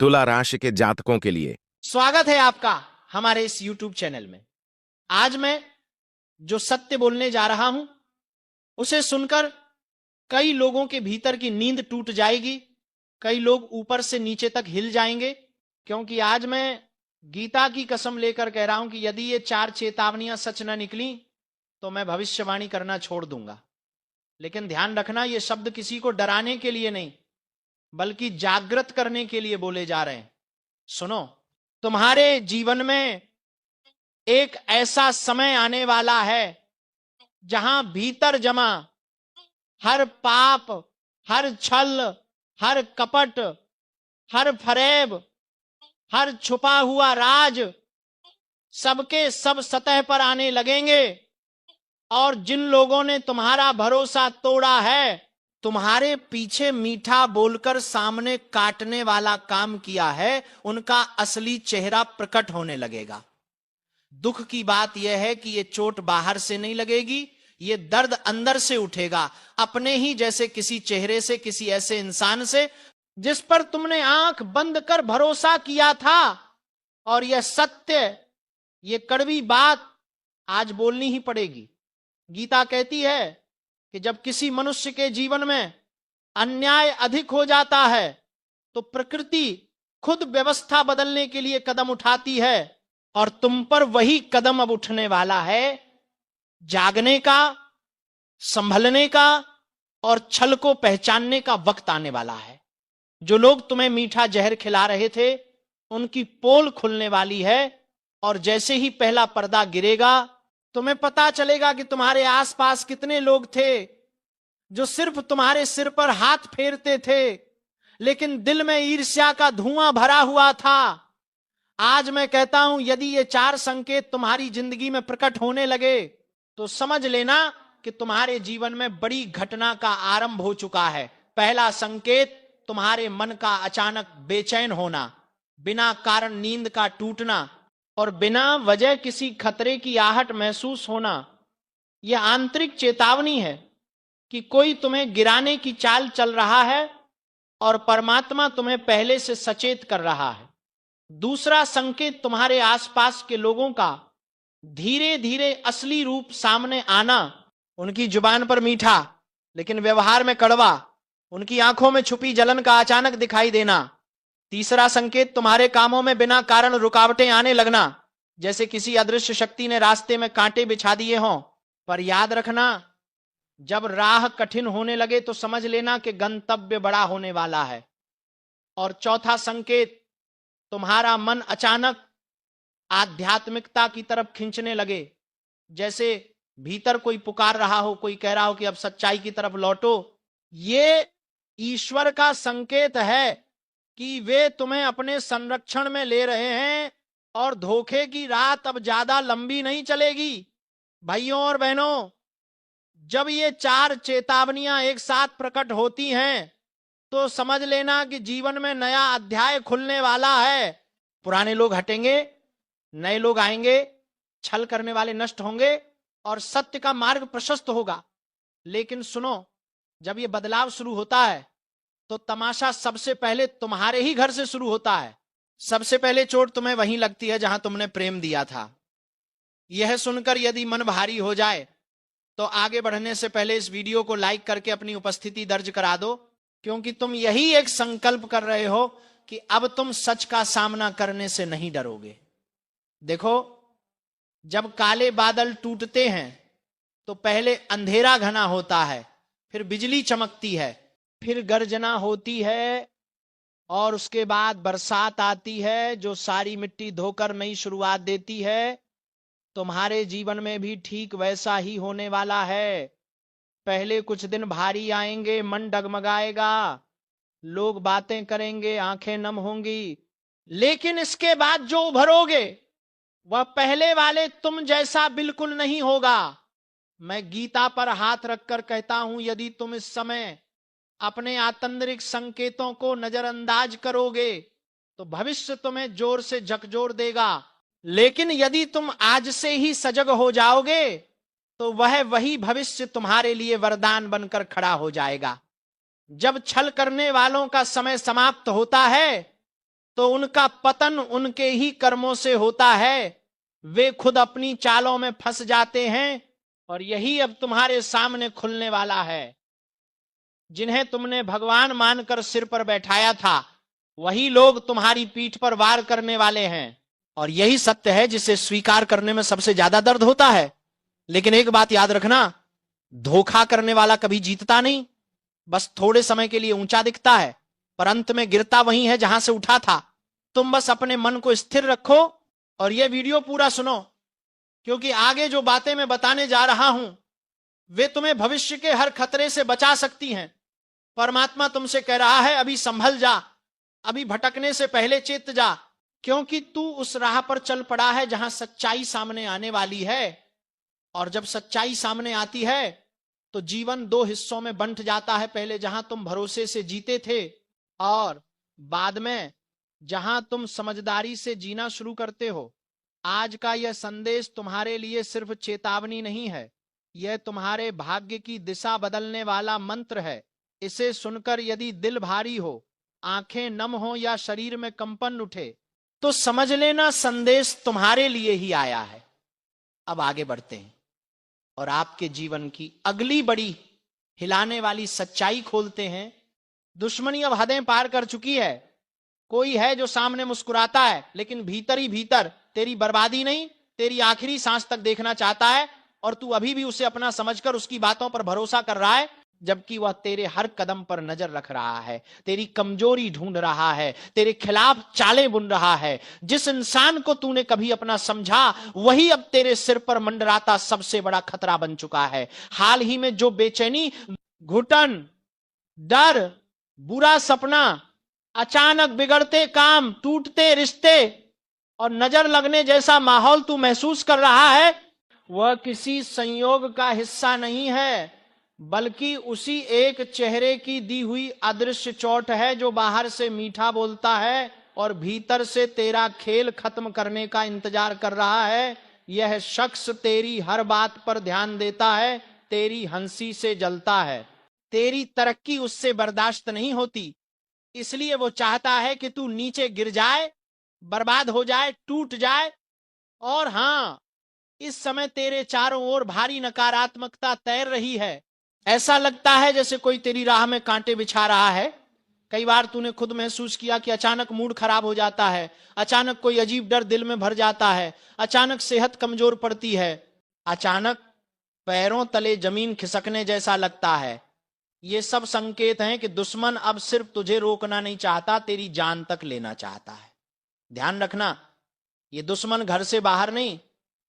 तुला राशि के जातकों के लिए स्वागत है आपका हमारे इस YouTube चैनल में। आज मैं जो सत्य बोलने जा रहा हूं उसे सुनकर कई लोगों के भीतर की नींद टूट जाएगी, कई लोग ऊपर से नीचे तक हिल जाएंगे, क्योंकि आज मैं गीता की कसम लेकर कह रहा हूं कि यदि ये 4 चेतावनियां सच न निकली तो मैं भविष्यवाणी करना छोड़ दूंगा। लेकिन ध्यान रखना, ये शब्द किसी को डराने के लिए नहीं बल्कि जागृत करने के लिए बोले जा रहे हैं। सुनो, तुम्हारे जीवन में एक ऐसा समय आने वाला है जहां भीतर जमा हर पाप, हर छल, हर कपट, हर फरेब, हर छुपा हुआ राज सबके सब सतह पर आने लगेंगे। और जिन लोगों ने तुम्हारा भरोसा तोड़ा है, तुम्हारे पीछे मीठा बोलकर सामने काटने वाला काम किया है, उनका असली चेहरा प्रकट होने लगेगा। दुख की बात यह है कि ये चोट बाहर से नहीं लगेगी, ये दर्द अंदर से उठेगा, अपने ही जैसे किसी चेहरे से, किसी ऐसे इंसान से जिस पर तुमने आंख बंद कर भरोसा किया था। और यह सत्य, ये कड़वी बात आज बोलनी ही पड़ेगी। गीता कहती है कि जब किसी मनुष्य के जीवन में अन्याय अधिक हो जाता है तो प्रकृति खुद व्यवस्था बदलने के लिए कदम उठाती है, और तुम पर वही कदम अब उठने वाला है। जागने का, संभलने का और छल को पहचानने का वक्त आने वाला है। जो लोग तुम्हें मीठा जहर खिला रहे थे, उनकी पोल खुलने वाली है, और जैसे ही पहला पर्दा गिरेगा तुम्हें पता चलेगा कि तुम्हारे आसपास कितने लोग थे जो सिर्फ तुम्हारे सिर पर हाथ फेरते थे, लेकिन दिल में ईर्ष्या का धुआं भरा हुआ था। आज मैं कहता हूं, यदि ये 4 संकेत तुम्हारी जिंदगी में प्रकट होने लगे तो समझ लेना कि तुम्हारे जीवन में बड़ी घटना का आरंभ हो चुका है। पहला संकेत, तुम्हारे मन का अचानक बेचैन होना, बिना कारण नींद का टूटना और बिना वजह किसी खतरे की आहट महसूस होना। यह आंतरिक चेतावनी है कि कोई तुम्हें गिराने की चाल चल रहा है और परमात्मा तुम्हें पहले से सचेत कर रहा है। दूसरा संकेत, तुम्हारे आसपास के लोगों का धीरे धीरे असली रूप सामने आना। उनकी जुबान पर मीठा लेकिन व्यवहार में कड़वा, उनकी आंखों में छुपी जलन का अचानक दिखाई देना। तीसरा संकेत, तुम्हारे कामों में बिना कारण रुकावटें आने लगना, जैसे किसी अदृश्य शक्ति ने रास्ते में कांटे बिछा दिए हों। पर याद रखना, जब राह कठिन होने लगे तो समझ लेना कि गंतव्य बड़ा होने वाला है। और चौथा संकेत, तुम्हारा मन अचानक आध्यात्मिकता की तरफ खींचने लगे, जैसे भीतर कोई पुकार रहा हो, कोई कह रहा हो कि अब सच्चाई की तरफ लौटो। ये ईश्वर का संकेत है कि वे तुम्हें अपने संरक्षण में ले रहे हैं और धोखे की रात अब ज्यादा लंबी नहीं चलेगी। भाइयों और बहनों, जब ये 4 चेतावनियां एक साथ प्रकट होती हैं तो समझ लेना कि जीवन में नया अध्याय खुलने वाला है। पुराने लोग हटेंगे, नए लोग आएंगे, छल करने वाले नष्ट होंगे और सत्य का मार्ग प्रशस्त होगा। लेकिन सुनो, जब ये बदलाव शुरू होता है तो तमाशा सबसे पहले तुम्हारे ही घर से शुरू होता है। सबसे पहले चोट तुम्हें वहीं लगती है जहां तुमने प्रेम दिया था। यह सुनकर यदि मन भारी हो जाए तो आगे बढ़ने से पहले इस वीडियो को लाइक करके अपनी उपस्थिति दर्ज करा दो, क्योंकि तुम यही एक संकल्प कर रहे हो कि अब तुम सच का सामना करने से नहीं डरोगे। देखो, जब काले बादल टूटते हैं तो पहले अंधेरा घना होता है, फिर बिजली चमकती है, फिर गर्जना होती है और उसके बाद बरसात आती है जो सारी मिट्टी धोकर नई शुरुआत देती है। तुम्हारे जीवन में भी ठीक वैसा ही होने वाला है। पहले कुछ दिन भारी आएंगे, मन डगमगाएगा, लोग बातें करेंगे, आंखें नम होंगी, लेकिन इसके बाद जो उभरोगे वह पहले वाले तुम जैसा बिल्कुल नहीं होगा। मैं गीता पर हाथ रखकर कहता हूं, यदि तुम इस समय अपने आतंत्रिक संकेतों को नजरअंदाज करोगे तो भविष्य तुम्हें जोर से झकझोर देगा। लेकिन यदि तुम आज से ही सजग हो जाओगे तो वही भविष्य तुम्हारे लिए वरदान बनकर खड़ा हो जाएगा। जब छल करने वालों का समय समाप्त होता है तो उनका पतन उनके ही कर्मों से होता है। वे खुद अपनी चालों में फंस जाते हैं और यही अब तुम्हारे सामने खुलने वाला है। जिन्हें तुमने भगवान मानकर सिर पर बैठाया था, वही लोग तुम्हारी पीठ पर वार करने वाले हैं। और यही सत्य है जिसे स्वीकार करने में सबसे ज्यादा दर्द होता है। लेकिन एक बात याद रखना, धोखा करने वाला कभी जीतता नहीं। बस थोड़े समय के लिए ऊंचा दिखता है, पर अंत में गिरता वही है जहां से उठा था। तुम बस अपने मन को स्थिर रखो और यह वीडियो पूरा सुनो, क्योंकि आगे जो बातें मैं बताने जा रहा हूं वे तुम्हें भविष्य के हर खतरे से बचा सकती हैं। परमात्मा तुमसे कह रहा है, अभी संभल जा, अभी भटकने से पहले चेत जा, क्योंकि तू उस राह पर चल पड़ा है जहां सच्चाई सामने आने वाली है। और जब सच्चाई सामने आती है तो जीवन दो हिस्सों में बंट जाता है। पहले जहां तुम भरोसे से जीते थे और बाद में जहां तुम समझदारी से जीना शुरू करते हो। आज का यह संदेश तुम्हारे लिए सिर्फ चेतावनी नहीं है, यह तुम्हारे भाग्य की दिशा बदलने वाला मंत्र है। इसे सुनकर यदि दिल भारी हो, आंखें नम हो या शरीर में कंपन उठे, तो समझ लेना संदेश तुम्हारे लिए ही आया है। अब आगे बढ़ते हैं और आपके जीवन की अगली बड़ी हिलाने वाली सच्चाई खोलते हैं। दुश्मनी अब हदें पार कर चुकी है। कोई है जो सामने मुस्कुराता है, लेकिन भीतर ही भीतर तेरी बर्बादी नहीं, तेरी आखिरी सांस तक देखना चाहता है। और तू अभी भी उसे अपना समझकर उसकी बातों पर भरोसा कर रहा है, जबकि वह तेरे हर कदम पर नजर रख रहा है, तेरी कमजोरी ढूंढ रहा है, तेरे खिलाफ चालें बुन रहा है। जिस इंसान को तूने कभी अपना समझा, वही अब तेरे सिर पर मंडराता सबसे बड़ा खतरा बन चुका है। हाल ही में जो बेचैनी, घुटन, डर, बुरा सपना, अचानक बिगड़ते काम, टूटते रिश्ते और नजर लगने जैसा माहौल तू महसूस कर रहा है, वह किसी संयोग का हिस्सा नहीं है, बल्कि उसी एक चेहरे की दी हुई अदृश्य चोट है जो बाहर से मीठा बोलता है और भीतर से तेरा खेल खत्म करने का इंतजार कर रहा है। यह शख्स तेरी हर बात पर ध्यान देता है, तेरी हंसी से जलता है, तेरी तरक्की उससे बर्दाश्त नहीं होती, इसलिए वो चाहता है कि तू नीचे गिर जाए, बर्बाद हो जाए, टूट जाए। और हां, इस समय तेरे चारों ओर भारी नकारात्मकता तैर रही है। ऐसा लगता है जैसे कोई तेरी राह में कांटे बिछा रहा है। कई बार तूने खुद महसूस किया कि अचानक मूड खराब हो जाता है, अचानक कोई अजीब डर दिल में भर जाता है, अचानक सेहत कमजोर पड़ती है, अचानक पैरों तले जमीन खिसकने जैसा लगता है। ये सब संकेत हैं कि दुश्मन अब सिर्फ तुझे रोकना नहीं चाहता, तेरी जान तक लेना चाहता है। ध्यान रखना, ये दुश्मन घर से बाहर नहीं,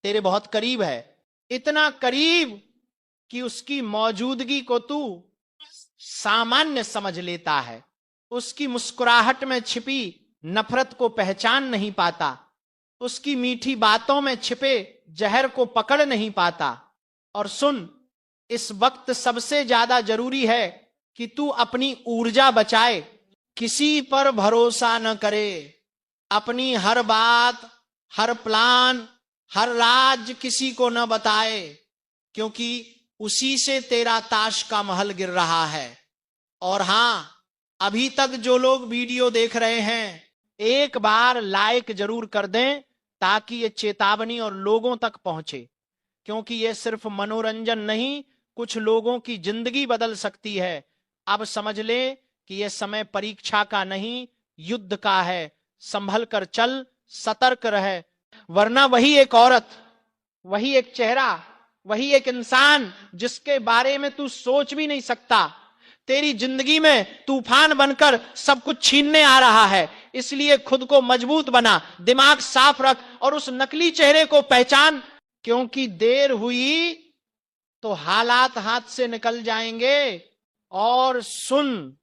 तेरे बहुत करीब है। इतना करीब कि उसकी मौजूदगी को तू सामान्य समझ लेता है, उसकी मुस्कुराहट में छिपी नफरत को पहचान नहीं पाता, उसकी मीठी बातों में छिपे जहर को पकड़ नहीं पाता। और सुन, इस वक्त सबसे ज्यादा जरूरी है कि तू अपनी ऊर्जा बचाए, किसी पर भरोसा न करे, अपनी हर बात, हर प्लान, हर राज किसी को न बताए, क्योंकि उसी से तेरा ताश का महल गिर रहा है। और हां, अभी तक जो लोग वीडियो देख रहे हैं, एक बार लाइक जरूर कर दें ताकि ये चेतावनी और लोगों तक पहुंचे, क्योंकि ये सिर्फ मनोरंजन नहीं, कुछ लोगों की जिंदगी बदल सकती है। अब समझ ले कि यह समय परीक्षा का नहीं, युद्ध का है। संभल कर चल, सतर्क रहे, वरना वही एक औरत, वही एक चेहरा, वही एक इंसान जिसके बारे में तू सोच भी नहीं सकता, तेरी जिंदगी में तूफान बनकर सब कुछ छीनने आ रहा है। इसलिए खुद को मजबूत बना, दिमाग साफ रख और उस नकली चेहरे को पहचान, क्योंकि देर हुई तो हालात हाथ से निकल जाएंगे। और सुन,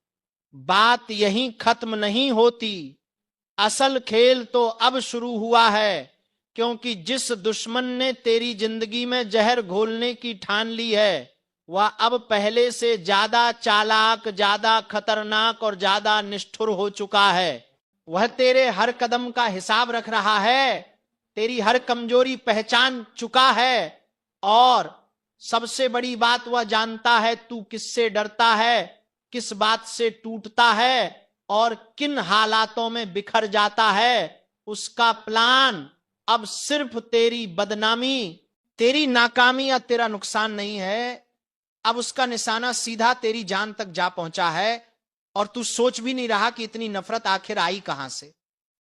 बात यहीं खत्म नहीं होती, असल खेल तो अब शुरू हुआ है, क्योंकि जिस दुश्मन ने तेरी जिंदगी में जहर घोलने की ठान ली है, वह अब पहले से ज्यादा चालाक, ज्यादा खतरनाक और ज्यादा निष्ठुर हो चुका है। वह तेरे हर कदम का हिसाब रख रहा है, तेरी हर कमजोरी पहचान चुका है, और सबसे बड़ी बात, वह जानता है तू किससे डरता है, किस बात से टूटता है और किन हालातों में बिखर जाता है, उसका प्लान अब सिर्फ तेरी बदनामी, तेरी नाकामी या तेरा नुकसान नहीं है। अब उसका निशाना सीधा तेरी जान तक जा पहुंचा है और तू सोच भी नहीं रहा कि इतनी नफरत आखिर आई कहां से।